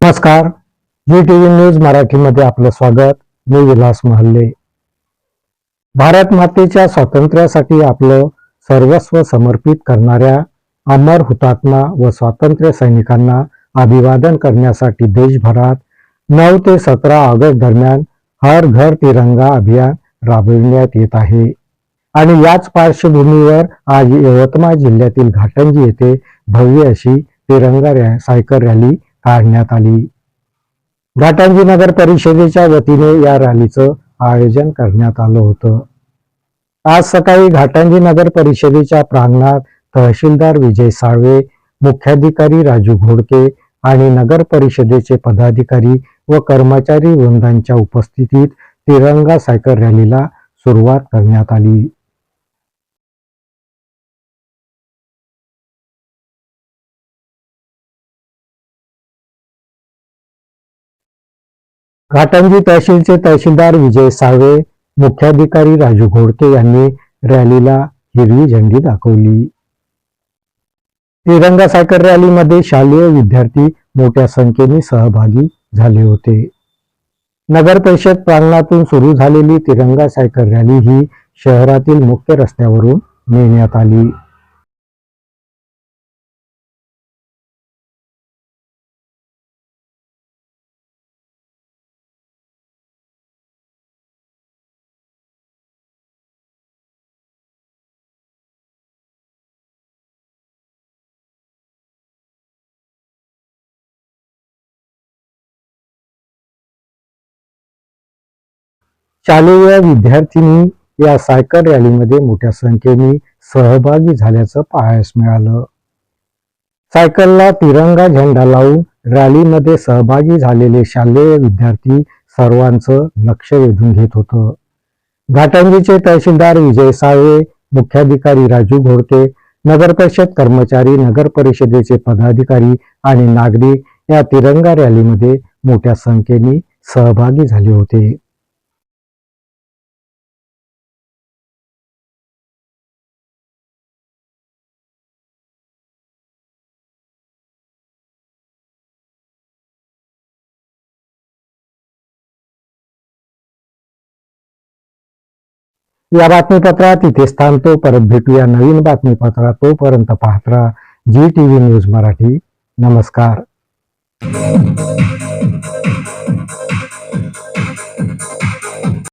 नमस्कार, जी TV news मराठीमध्ये आपलं स्वागत. मी विलास महल्ले. भारत मातेच्या स्वातंत्र्यासाठी आपलं सर्वस्व समर्पित करणाऱ्या अमर हुतात्मा व स्वातंत्र्य सैनिकांना अभिवादन करण्यासाठी देशभरात 9 ते 17 ऑगस्ट दरम्यान हर घर तिरंगा अभियान राबविण्यात येत आहे. आणि याच पार्श्वभूमीवर आज यवतमाळ जिल्ह्यातील घाटंजी येथे भव्य अशी तिरंगा सायकल रॅली काढण्यात आली. घाटंजी नगर परिषदेच्या वतीने या रॅलीचं आयोजन करण्यात आलं होतं. आज सकाळी घाटंजी नगर परिषदेच्या प्रांगणात तहसीलदार विजय साळवे, मुख्याधिकारी राजू घोडके आणि नगर परिषदेचे पदाधिकारी व कर्मचारी वृंदांच्या उपस्थितीत तिरंगा सायकल रॅलीला सुरुवात करण्यात आली. घाटंजी तहसीलचे तहसीलदार विजय साळवे, मुख्याधिकारी राजू घोडके यांनी रॅलीला हिरवी झेंडी दाखवली. तिरंगा सायकल रॅलीमध्ये शालेय विद्यार्थी मोठ्या संख्येने सहभागी झाले होते. नगर परिषद प्रांगणातून सुरू झालेली तिरंगा सायकल रॅली ही शहरातील मुख्य रस्त्यावरून नेण्यात आली. शालेय विद्यार्थिनी या सायकल रॅलीमध्ये मोठ्या संख्येने सहभागी झाल्याचं पाहायला मिळालं. सायकलला तिरंगा झेंडा लावून रॅलीमध्ये सहभागी झालेले शालेय विद्यार्थी सर्वांचं लक्ष वेधून घेत होतं. घाटंजीचे तहसीलदार विजय साळवे, मुख्याधिकारी राजू घोडके, नगर परिषद कर्मचारी, नगर परिषदेचे पदाधिकारी आणि नागरिक या तिरंगा रॅलीमध्ये मोठ्या संख्येने सहभागी झाले होते. या बातमीपत्रात इथेच थांबतो. परत भेटूया नवीन बातमीपत्रात. तोपर्यंत पाहत राहा जी टीव्ही न्यूज मराठी. नमस्कार.